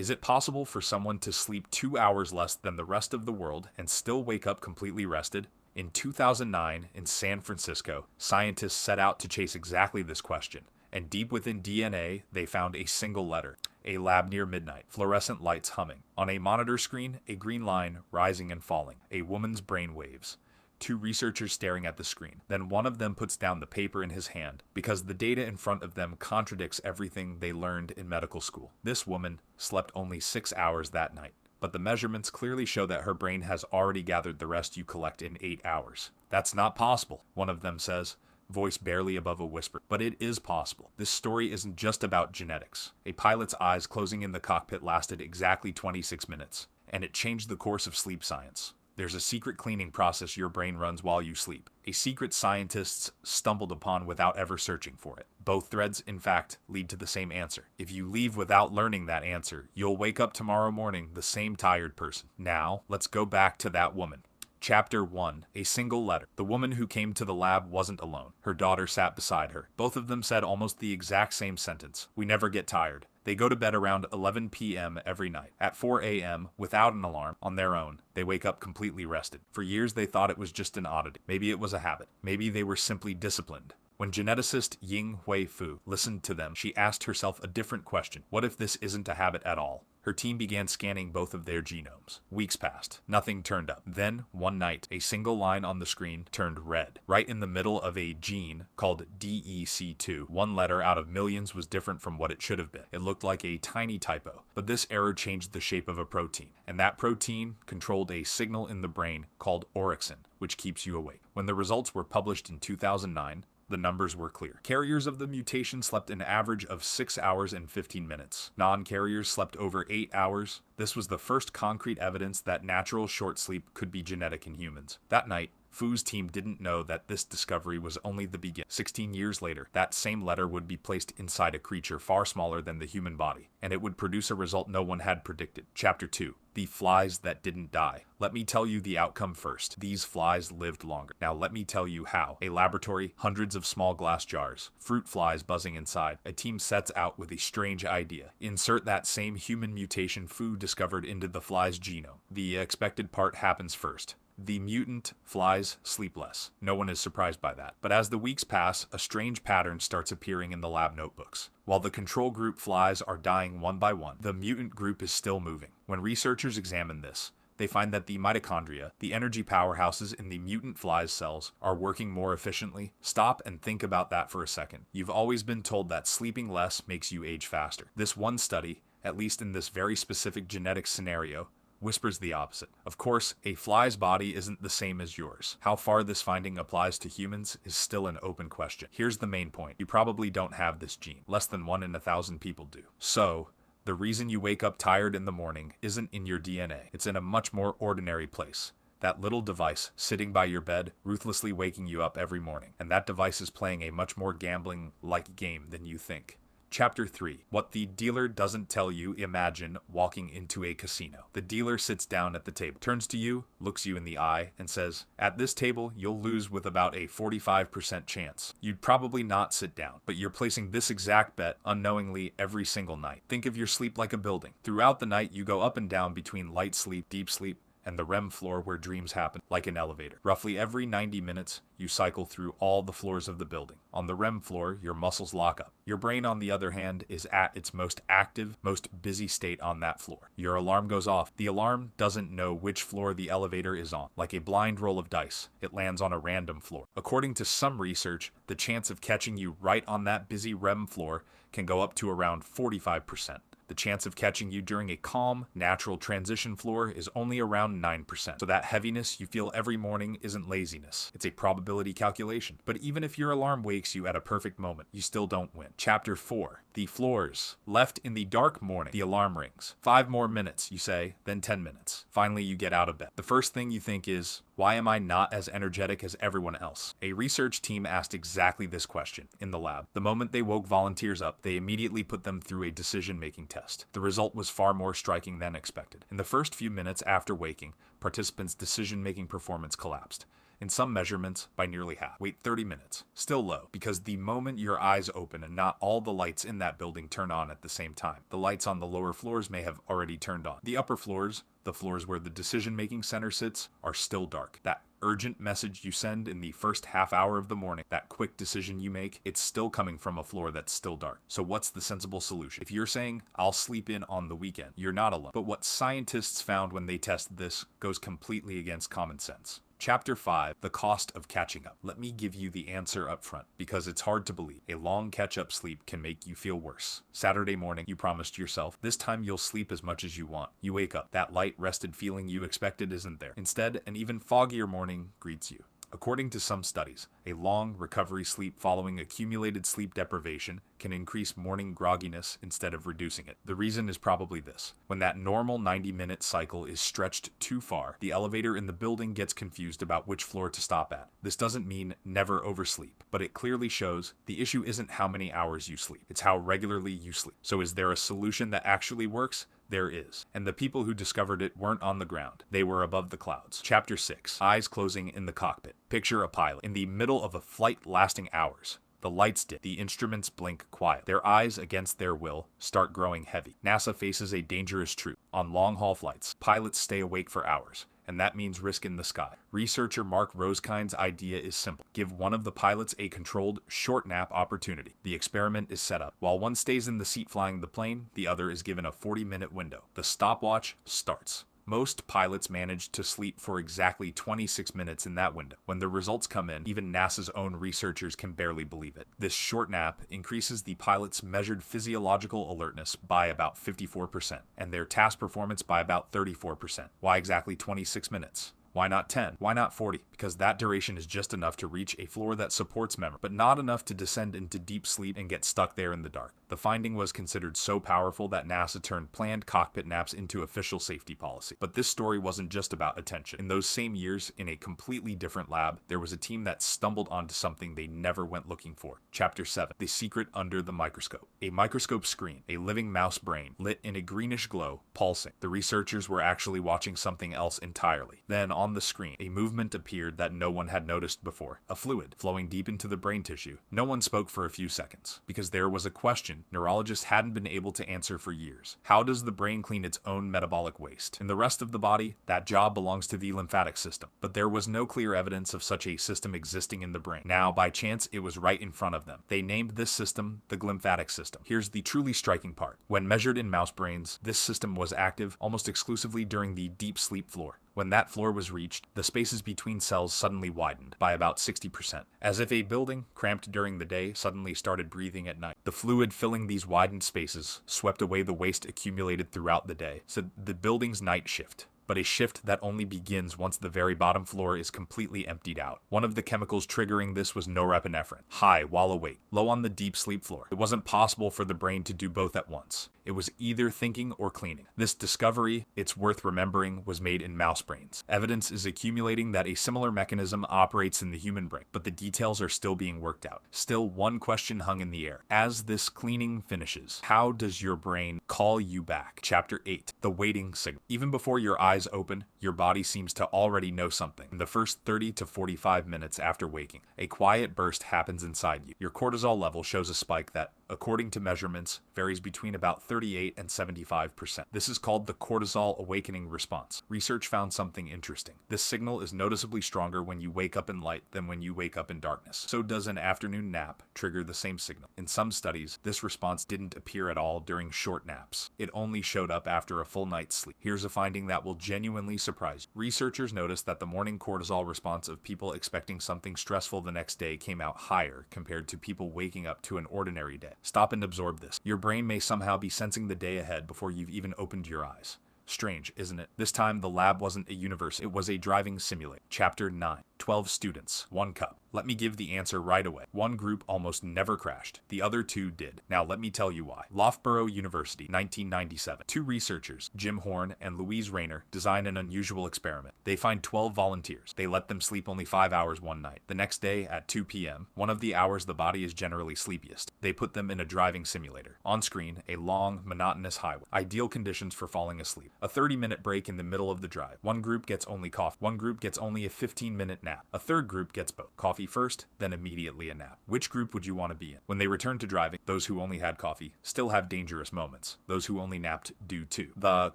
Is it possible for someone to sleep 2 hours less than the rest of the world and still wake up completely rested? In 2009, in San Francisco, scientists set out to chase exactly this question, and deep within DNA, they found a single letter. A lab near midnight, fluorescent lights humming. On a monitor screen, a green line rising and falling. A woman's brain waves. Two researchers staring at the screen. Then one of them puts down the paper in his hand, because the data in front of them contradicts everything they learned in medical school. This woman slept only 6 hours that night, but the measurements clearly show that her brain has already gathered the rest you collect in 8 hours. That's not possible, one of them says, voice barely above a whisper. But it is possible. This story isn't just about genetics. A pilot's eyes closing in the cockpit lasted exactly 26 minutes, and it changed the course of sleep science. There's a secret cleaning process your brain runs while you sleep, a secret scientists stumbled upon without ever searching for it. Both threads, in fact, lead to the same answer. If you leave without learning that answer, you'll wake up tomorrow morning the same tired person. Now, let's go back to that woman. Chapter 1. A single letter. The woman who came to the lab wasn't alone. Her daughter sat beside her. Both of them said almost the exact same sentence. We never get tired. They go to bed around 11 p.m. every night. At 4 a.m., without an alarm, on their own, they wake up completely rested. For years they thought it was just an oddity. Maybe it was a habit. Maybe they were simply disciplined. When geneticist Ying Hui Fu listened to them, she asked herself a different question. What if this isn't a habit at all? Her team began scanning both of their genomes. Weeks passed. Nothing turned up. Then, one night, a single line on the screen turned red. Right in the middle of a gene called DEC2. One letter out of millions was different from what it should have been. It looked like a tiny typo. But this error changed the shape of a protein. And that protein controlled a signal in the brain called orexin, which keeps you awake. When the results were published in 2009, the numbers were clear. Carriers of the mutation slept an average of 6 hours and 15 minutes. Non-carriers slept over 8 hours. This was the first concrete evidence that natural short sleep could be genetic in humans. That night, Fu's team didn't know that this discovery was only the beginning. 16 years later, that same letter would be placed inside a creature far smaller than the human body, and it would produce a result no one had predicted. Chapter 2. The flies that didn't die. Let me tell you the outcome first. These flies lived longer. Now let me tell you how. A laboratory, hundreds of small glass jars, fruit flies buzzing inside. A team sets out with a strange idea. Insert that same human mutation Fu discovered into the fly's genome. The expected part happens first. The mutant flies sleep less. No one is surprised by that. But as the weeks pass, a strange pattern starts appearing in the lab notebooks. While the control group flies are dying one by one, the mutant group is still moving. When researchers examine this, they find that the mitochondria, the energy powerhouses in the mutant flies' cells, are working more efficiently. Stop and think about that for a second. You've always been told that sleeping less makes you age faster. This one study, at least in this very specific genetic scenario, whispers the opposite. Of course, a fly's body isn't the same as yours. How far this finding applies to humans is still an open question. Here's the main point. You probably don't have this gene. Less than 1 in 1,000 people do. So, the reason you wake up tired in the morning isn't in your DNA. It's in a much more ordinary place. That little device sitting by your bed, ruthlessly waking you up every morning. And that device is playing a much more gambling-like game than you think. Chapter 3. What the dealer doesn't tell you. Imagine walking into a casino. The dealer sits down at the table, turns to you, looks you in the eye, and says, "At this table, you'll lose with about a 45% chance." You'd probably not sit down, but you're placing this exact bet unknowingly every single night. Think of your sleep like a building. Throughout the night, you go up and down between light sleep, deep sleep, and the REM floor where dreams happen, like an elevator. Roughly every 90 minutes, you cycle through all the floors of the building. On the REM floor, your muscles lock up. Your brain, on the other hand, is at its most active, most busy state on that floor. Your alarm goes off. The alarm doesn't know which floor the elevator is on. Like a blind roll of dice, it lands on a random floor. According to some research, the chance of catching you right on that busy REM floor can go up to around 45%. The chance of catching you during a calm, natural transition floor is only around 9%. So that heaviness you feel every morning isn't laziness. It's a probability calculation. But even if your alarm wakes you at a perfect moment, you still don't win. Chapter 4. The floors. Left in the dark morning, the alarm rings. 5 more minutes, you say, then 10 minutes. Finally, you get out of bed. The first thing you think is, why am I not as energetic as everyone else? A research team asked exactly this question in the lab. The moment they woke volunteers up, they immediately put them through a decision-making test. The result was far more striking than expected. In the first few minutes after waking, participants' decision-making performance collapsed. In some measurements, by nearly half. Wait 30 minutes. Still low, because the moment your eyes open and not all the lights in that building turn on at the same time, the lights on the lower floors may have already turned on. The upper floors, the floors where the decision-making center sits, are still dark. That urgent message you send in the first half hour of the morning, that quick decision you make, it's still coming from a floor that's still dark. So what's the sensible solution? If you're saying, I'll sleep in on the weekend, you're not alone. But what scientists found when they tested this goes completely against common sense. Chapter 5, The Cost of Catching Up. Let me give you the answer up front, because it's hard to believe. A long catch-up sleep can make you feel worse. Saturday morning, you promised yourself, this time you'll sleep as much as you want. You wake up. That light, rested feeling you expected isn't there. Instead, an even foggier morning greets you. According to some studies, a long recovery sleep following accumulated sleep deprivation can increase morning grogginess instead of reducing it. The reason is probably this. When that normal 90-minute cycle is stretched too far, the elevator in the building gets confused about which floor to stop at. This doesn't mean never oversleep, but it clearly shows the issue isn't how many hours you sleep, it's how regularly you sleep. So is there a solution that actually works? There is. And the people who discovered it weren't on the ground. They were above the clouds. Chapter 6. Eyes closing in the cockpit. Picture a pilot in the middle of a flight lasting hours. The lights dim. The instruments blink quiet. Their eyes, against their will, start growing heavy. NASA faces a dangerous truth. On long-haul flights, pilots stay awake for hours, and that means risk in the sky. Researcher Mark Rosekind's idea is simple. Give one of the pilots a controlled, short nap opportunity. The experiment is set up. While one stays in the seat flying the plane, the other is given a 40-minute window. The stopwatch starts. Most pilots manage to sleep for exactly 26 minutes in that window. When the results come in, even NASA's own researchers can barely believe it. This short nap increases the pilot's measured physiological alertness by about 54%, and their task performance by about 34%. Why exactly 26 minutes? Why not 10? Why not 40? Because that duration is just enough to reach a floor that supports memory, but not enough to descend into deep sleep and get stuck there in the dark. The finding was considered so powerful that NASA turned planned cockpit naps into official safety policy. But this story wasn't just about attention. In those same years, in a completely different lab, there was a team that stumbled onto something they never went looking for. Chapter 7. The Secret Under the Microscope. A microscope screen, a living mouse brain, lit in a greenish glow, pulsing. The researchers were actually watching something else entirely. Then, on the screen, a movement appeared that no one had noticed before. A fluid flowing deep into the brain tissue. No one spoke for a few seconds, because there was a question neurologists hadn't been able to answer for years. How does the brain clean its own metabolic waste? In the rest of the body, that job belongs to the lymphatic system. But there was no clear evidence of such a system existing in the brain. Now, by chance, it was right in front of them. They named this system the glymphatic system. Here's the truly striking part. When measured in mouse brains, this system was active almost exclusively during the deep sleep floor. When that floor was reached, the spaces between cells suddenly widened by about 60%, as if a building, cramped during the day, suddenly started breathing at night. The fluid filling these widened spaces swept away the waste accumulated throughout the day, so the building's night shift. But a shift that only begins once the very bottom floor is completely emptied out. One of the chemicals triggering this was norepinephrine, high while awake, low on the deep sleep floor. It wasn't possible for the brain to do both at once. It was either thinking or cleaning. This discovery, it's worth remembering, was made in mouse brains. Evidence is accumulating that a similar mechanism operates in the human brain, but the details are still being worked out. Still, one question hung in the air. As this cleaning finishes, how does your brain call you back? Chapter 8. The Waiting Signal. Even before your eyes open, your body seems to already know something. In the first 30 to 45 minutes after waking, a quiet burst happens inside you. Your cortisol level shows a spike that, according to measurements, varies between about 38 and 75%. This is called the cortisol awakening response. Research found something interesting. This signal is noticeably stronger when you wake up in light than when you wake up in darkness. So does an afternoon nap trigger the same signal? In some studies, this response didn't appear at all during short naps. It only showed up after a full night's sleep. Here's a finding that will genuinely surprise you. Researchers noticed that the morning cortisol response of people expecting something stressful the next day came out higher compared to people waking up to an ordinary day. Stop and absorb this. Your brain may somehow be sensing the day ahead before you've even opened your eyes. Strange, isn't it? This time, the lab wasn't a university, it was a driving simulator. Chapter 9. 12 students, 1 cup. Let me give the answer right away. One group almost never crashed. The other two did. Now let me tell you why. Loughborough University, 1997. Two researchers, Jim Horn and Louise Rayner, design an unusual experiment. They find 12 volunteers. They let them sleep only 5 hours one night. The next day at 2 p.m., one of the hours the body is generally sleepiest, they put them in a driving simulator. On screen, a long, monotonous highway. Ideal conditions for falling asleep. A 30-minute break in the middle of the drive. One group gets only coffee. One group gets only a 15-minute nap. A third group gets both. Coffee first, then immediately a nap. Which group would you want to be in? When they return to driving, those who only had coffee still have dangerous moments. Those who only napped do too. The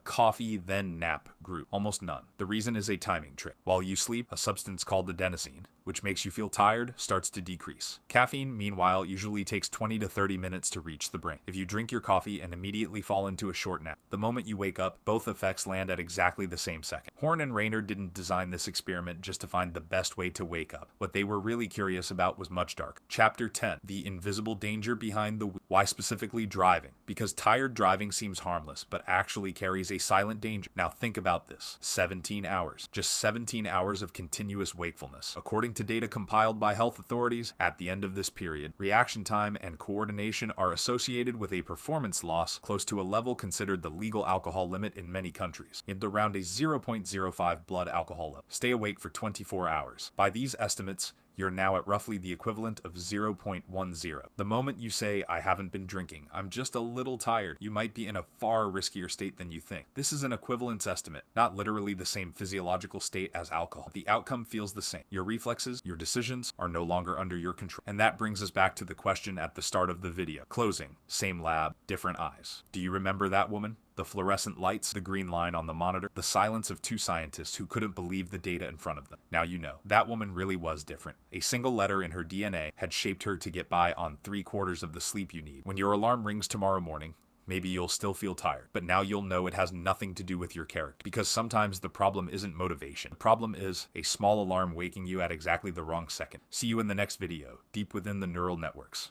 coffee then nap group, almost none. The reason is a timing trick. While you sleep, a substance called adenosine, which makes you feel tired, starts to decrease. Caffeine, meanwhile, usually takes 20 to 30 minutes to reach the brain. If you drink your coffee and immediately fall into a short nap, the moment you wake up, both effects land at exactly the same second. Horn and Rayner didn't design this experiment just to find the best way to wake up. What they were really curious about was much darker. Chapter 10, the invisible danger behind the wheel. Why specifically driving? Because tired driving seems harmless, but actually carries a silent danger. Now think about this. 17 hours. Just 17 hours of continuous wakefulness. According to data compiled by health authorities, at the end of this period, reaction time and coordination are associated with a performance loss close to a level considered the legal alcohol limit in many countries, and around a 0.05 blood alcohol level. Stay awake for 24 hours. By these estimates, you're now at roughly the equivalent of 0.10. The moment you say, I haven't been drinking, I'm just a little tired, you might be in a far riskier state than you think. This is an equivalence estimate, not literally the same physiological state as alcohol. The outcome feels the same. Your reflexes, your decisions are no longer under your control. And that brings us back to the question at the start of the video. Closing, same lab, different eyes. Do you remember that woman? The fluorescent lights, the green line on the monitor, the silence of two scientists who couldn't believe the data in front of them. Now you know, that woman really was different. A single letter in her DNA had shaped her to get by on 3/4 of the sleep you need. When your alarm rings tomorrow morning, maybe you'll still feel tired, but now you'll know it has nothing to do with your character. Because sometimes the problem isn't motivation. The problem is a small alarm waking you at exactly the wrong second. See you in the next video, deep within the neural networks.